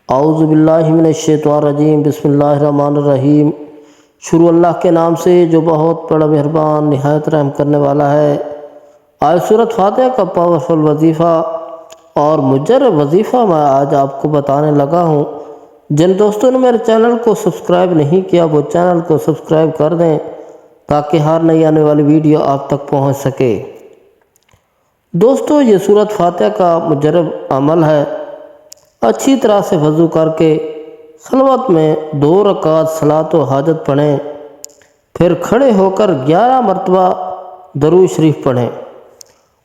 اعوذ باللہ من الشیطان الرجیم، بسم اللہ الرحمن الرحیم۔ شروع اللہ کے نام سے جو بہت بڑا مہربان نہایت رحم کرنے والا ہے۔ آج سورۃ فاتحہ کا پاورفل وظیفہ اور مجرب وظیفہ میں آج آپ کو بتانے لگا ہوں۔ جن دوستوں نے میرے چینل کو سبسکرائب نہیں کیا وہ چینل کو سبسکرائب کر دیں تاکہ ہر نئی آنے والی ویڈیو آپ تک پہنچ سکے۔ دوستو، یہ سورۃ فاتحہ کا مجرب عمل ہے۔ اچھی طرح سے وضو کر کے خلوت میں 2 رکعت صلاۃ و حاجت پڑھیں، پھر کھڑے ہو کر 11 مرتبہ درود شریف پڑھیں۔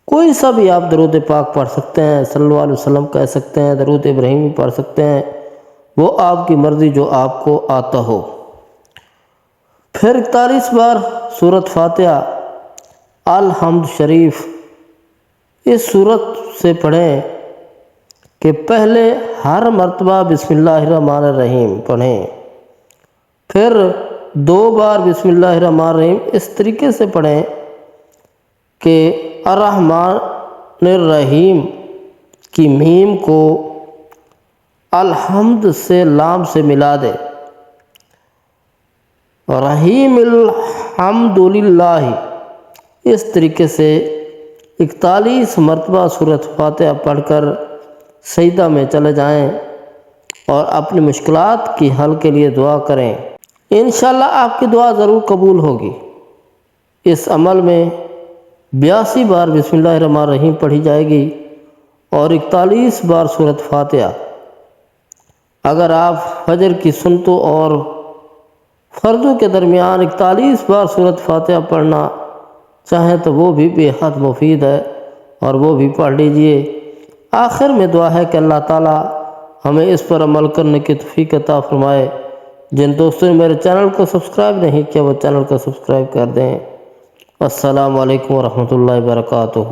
کوئی سا بھی آپ درود پاک پڑھ سکتے ہیں، صلی اللہ علیہ وسلم کہہ سکتے ہیں، درود ابراہیمی پڑھ سکتے ہیں، وہ آپ کی مرضی جو آپ کو آتا ہو۔ پھر 41 بار سورۃ فاتحہ الحمد شریف اس سورت سے پڑھیں کہ پہلے ہر مرتبہ بسم اللہ الرحمن الرحیم پڑھیں، پھر 2 بار بسم اللہ الرحمن الرحیم اس طریقے سے پڑھیں کہ الرحمن الرحیم کی میم کو الحمد سے لام سے ملا دے، رحیم الحمد للہ، اس طریقے سے 41 مرتبہ سورۃ فاتحہ پڑھ کر سجدہ میں چلے جائیں اور اپنی مشکلات کی حل کے لیے دعا کریں۔ انشاءاللہ آپ کی دعا ضرور قبول ہوگی۔ اس عمل میں 82 بار بسم اللہ الرحمن الرحیم پڑھی جائے گی اور 41 بار سورۃ فاتحہ۔ اگر آپ فجر کی سنتوں اور فرضوں کے درمیان 41 بار سورۃ فاتحہ پڑھنا چاہیں تو وہ بھی بے حد مفید ہے اور وہ بھی پڑھ لیجئے۔ آخر میں دعا ہے کہ اللہ تعالی ہمیں اس پر عمل کرنے کی توفیق عطا فرمائے۔ جن دوستوں نے میرے چینل کو سبسکرائب نہیں کیا وہ چینل کو سبسکرائب کر دیں۔ السلام علیکم ورحمۃ اللہ وبرکاتہ۔